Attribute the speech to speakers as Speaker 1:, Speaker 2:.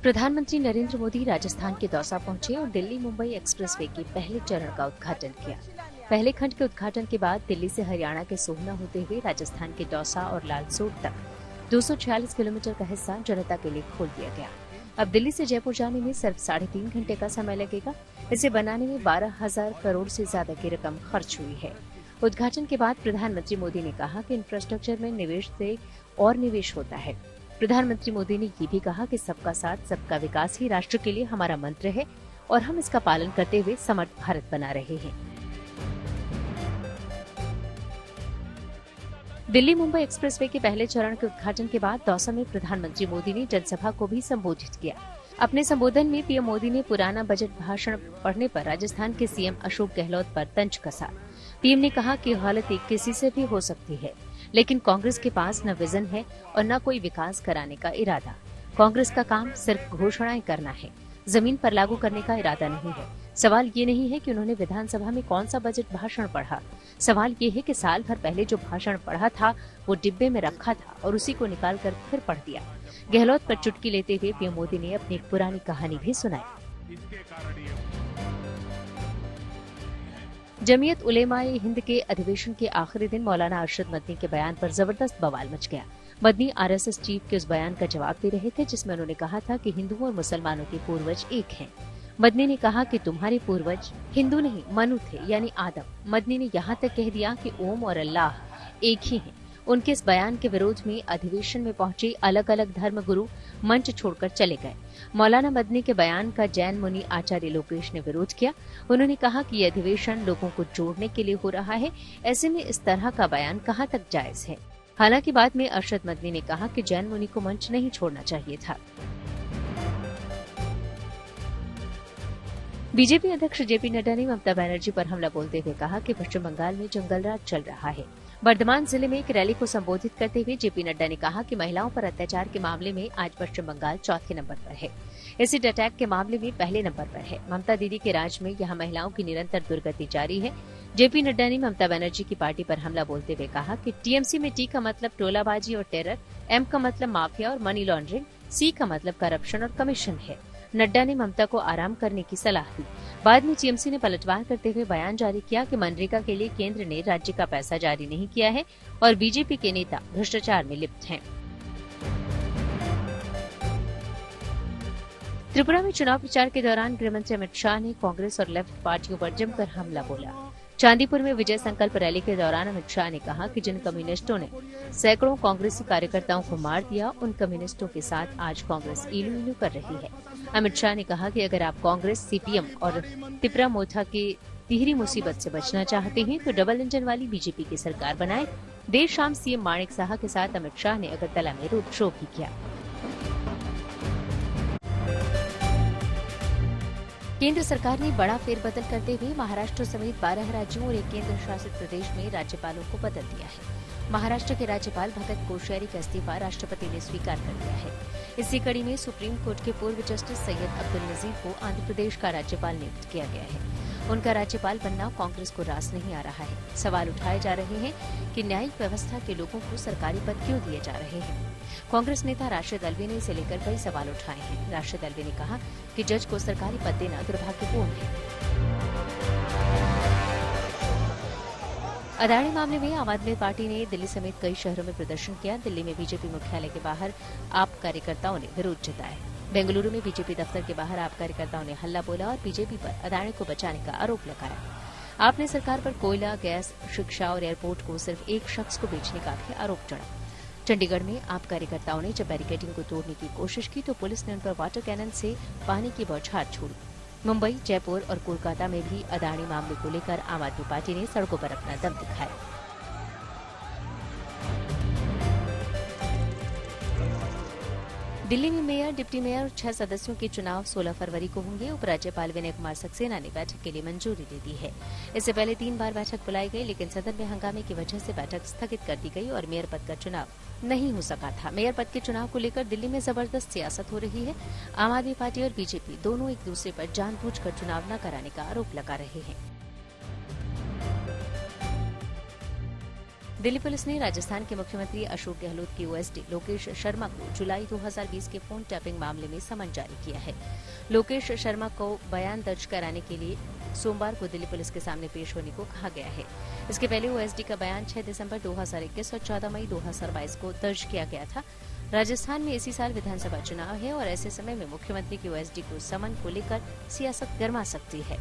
Speaker 1: प्रधानमंत्री नरेंद्र मोदी राजस्थान के दौसा पहुंचे और दिल्ली मुंबई एक्सप्रेसवे के पहले चरण का उद्घाटन किया। पहले खंड के उद्घाटन के बाद दिल्ली से हरियाणा के सोहना होते हुए राजस्थान के दौसा और लालसोट तक 246 किलोमीटर का हिस्सा जनता के लिए खोल दिया गया। अब दिल्ली से जयपुर जाने में सिर्फ 3.5 घंटे का समय लगेगा। इसे बनाने में 12,000 करोड़ से ज्यादा की रकम खर्च हुई है। उद्घाटन के बाद प्रधानमंत्री मोदी ने कहा कि इंफ्रास्ट्रक्चर में निवेश से और निवेश होता है। प्रधानमंत्री मोदी ने ये भी कहा कि सबका साथ सबका विकास ही राष्ट्र के लिए हमारा मंत्र है और हम इसका पालन करते हुए समर्थ भारत बना रहे हैं। दिल्ली मुंबई एक्सप्रेसवे के पहले चरण के उद्घाटन के बाद दौसा में प्रधानमंत्री मोदी ने जनसभा को भी संबोधित किया। अपने संबोधन में पीएम मोदी ने पुराना बजट भाषण पढ़ने पर राजस्थान के सीएम अशोक गहलोत पर तंज कसा। पीएम ने कहा कि गलती किसी से भी हो सकती है, लेकिन कांग्रेस के पास न विजन है और न कोई विकास कराने का इरादा। कांग्रेस का काम सिर्फ घोषणाएं करना है, जमीन पर लागू करने का इरादा नहीं है। सवाल ये नहीं है कि उन्होंने विधानसभा में कौन सा बजट भाषण पढ़ा। सवाल ये है कि साल भर पहले जो भाषण पढ़ा था वो डिब्बे में रखा था और उसी को निकाल कर फिर पढ़ दिया। गहलोत पर चुटकी लेते हुए पीएम मोदी ने अपनी एक पुरानी कहानी भी सुनाई। जमीयत उलेमाए हिंद के अधिवेशन के आखिरी दिन मौलाना अरशद मदनी के बयान पर जबरदस्त बवाल मच गया। मदनी आरएसएस चीफ के उस बयान का जवाब दे रहे थे जिसमें उन्होंने कहा था कि हिंदुओं और मुसलमानों के पूर्वज एक हैं। मदनी ने कहा कि तुम्हारे पूर्वज हिंदू नहीं मनु थे, यानी आदम। मदनी ने यहाँ तक कह दिया कि ओम और अल्लाह एक ही हैं। उनके इस बयान के विरोध में अधिवेशन में पहुंचे अलग अलग धर्म गुरु मंच छोड़कर चले गए। मौलाना मदनी के बयान का जैन मुनि आचार्य लोकेश ने विरोध किया। उन्होंने कहा कि ये अधिवेशन लोगों को जोड़ने के लिए हो रहा है, ऐसे में इस तरह का बयान कहाँ तक जायज है। हालांकि बाद में अरशद मदनी ने कहा कि जैन मुनि को मंच नहीं छोड़ना चाहिए था। बीजेपी अध्यक्ष जेपी नड्डा ने ममता बनर्जी पर हमला बोलते हुए कहा कि पश्चिम बंगाल में जंगलराज चल रहा है। बर्धमान जिले में एक रैली को संबोधित करते हुए जेपी नड्डा ने कहा कि महिलाओं पर अत्याचार के मामले में आज पश्चिम बंगाल चौथे नंबर पर है। एसिड अटैक के मामले में पहले नंबर पर है। ममता दीदी के राज में यहां महिलाओं की निरंतर दुर्गति जारी है। जेपी नड्डा ने ममता बनर्जी की पार्टी पर हमला बोलते हुए कहा कि टीएमसी में टी का मतलब टोलाबाजी और टेरर, एम का मतलब माफिया और मनी लॉन्ड्रिंग, सी का मतलब करप्शन और कमीशन है। नड्डा ने ममता को आराम करने की सलाह दी। बाद में टीएमसी ने पलटवार करते हुए बयान जारी किया कि मनरेगा के लिए केंद्र ने राज्य का पैसा जारी नहीं किया है और बीजेपी के नेता भ्रष्टाचार में लिप्त हैं। त्रिपुरा में चुनाव प्रचार के दौरान गृहमंत्री अमित शाह ने कांग्रेस और लेफ्ट पार्टियों पर जमकर हमला बोला। चांदीपुर में विजय संकल्प रैली के दौरान अमित शाह ने कहा कि जिन कम्युनिस्टों ने सैकड़ों कांग्रेसी कार्यकर्ताओं को मार दिया, उन कम्युनिस्टों के साथ आज कांग्रेस इलू इलू कर रही है। अमित शाह ने कहा कि अगर आप कांग्रेस, सीपीएम और तिपरा मोथा की तिहरी मुसीबत से बचना चाहते हैं तो डबल इंजन वाली बीजेपी की सरकार बनाए। देर शाम सीएम माणिक साहा के साथ अमित शाह ने अगरतला में रोड शो भी किया। केंद्र सरकार ने बड़ा फेरबदल करते हुए महाराष्ट्र समेत 12 राज्यों और एक केंद्र शासित प्रदेश में राज्यपालों को बदल दिया है। महाराष्ट्र के राज्यपाल भगत कोश्यारी का इस्तीफा राष्ट्रपति ने स्वीकार कर लिया है। इसी कड़ी में सुप्रीम कोर्ट के पूर्व जस्टिस सैयद अब्दुल नजीर को आंध्र प्रदेश का राज्यपाल नियुक्त किया गया है। उनका राज्यपाल बनना कांग्रेस को रास नहीं आ रहा है। सवाल उठाए जा रहे हैं कि न्यायिक व्यवस्था के लोगों को सरकारी पद क्यों दिए जा रहे हैं। कांग्रेस नेता राशिद अल्वी ने इसे लेकर कई सवाल उठाए हैं। राशिद अल्वी ने कहा कि जज को सरकारी पद देना दुर्भाग्यपूर्ण है। अदाणी मामले में आम आदमी पार्टी ने दिल्ली समेत कई शहरों में प्रदर्शन किया। दिल्ली में बीजेपी मुख्यालय के बाहर आप कार्यकर्ताओं ने विरोध जताया। बेंगलुरु में बीजेपी दफ्तर के बाहर आप कार्यकर्ताओं ने हल्ला बोला और बीजेपी पर अदाणी को बचाने का आरोप लगाया। आपने सरकार पर कोयला, गैस, शिक्षा और एयरपोर्ट को सिर्फ एक शख्स को बेचने का भी आरोप चढ़ा। चंडीगढ़ में आप कार्यकर्ताओं ने जब बैरिकेडिंग को तोड़ने की कोशिश की तो पुलिस ने उन पर वाटर कैनन से पानी की बौछार छोड़ी। मुंबई, जयपुर और कोलकाता में भी अदाणी मामले को लेकर आम आदमी पार्टी ने सड़कों पर अपना दम दिखाया। दिल्ली में मेयर, डिप्टी मेयर और 6 सदस्यों के चुनाव 16 फरवरी को होंगे। उपराज्यपाल विनय कुमार सक्सेना ने बैठक के लिए मंजूरी दे दी है। इससे पहले 3 बार बैठक बुलाई गई, लेकिन सदन में हंगामे की वजह से बैठक स्थगित कर दी गई और मेयर पद का चुनाव नहीं हो सका था। मेयर पद के चुनाव को लेकर दिल्ली में जबरदस्त सियासत हो रही है। आम आदमी पार्टी और बीजेपी दोनों एक दूसरे पर जानबूझकर चुनाव न कराने का आरोप लगा रहे हैं। दिल्ली पुलिस ने राजस्थान के मुख्यमंत्री अशोक गहलोत की ओएसडी लोकेश शर्मा को जुलाई 2020 के फोन टैपिंग मामले में समन जारी किया है। लोकेश शर्मा को बयान दर्ज कराने के लिए सोमवार को दिल्ली पुलिस के सामने पेश होने को कहा गया है। इसके पहले ओएसडी का बयान 6 दिसंबर 2021 और 14 मई 2022 को दर्ज किया गया था। राजस्थान में इसी साल विधानसभा चुनाव है और ऐसे समय में मुख्यमंत्री की ओएसडी को समन को लेकर सियासत गर्मा सकती है।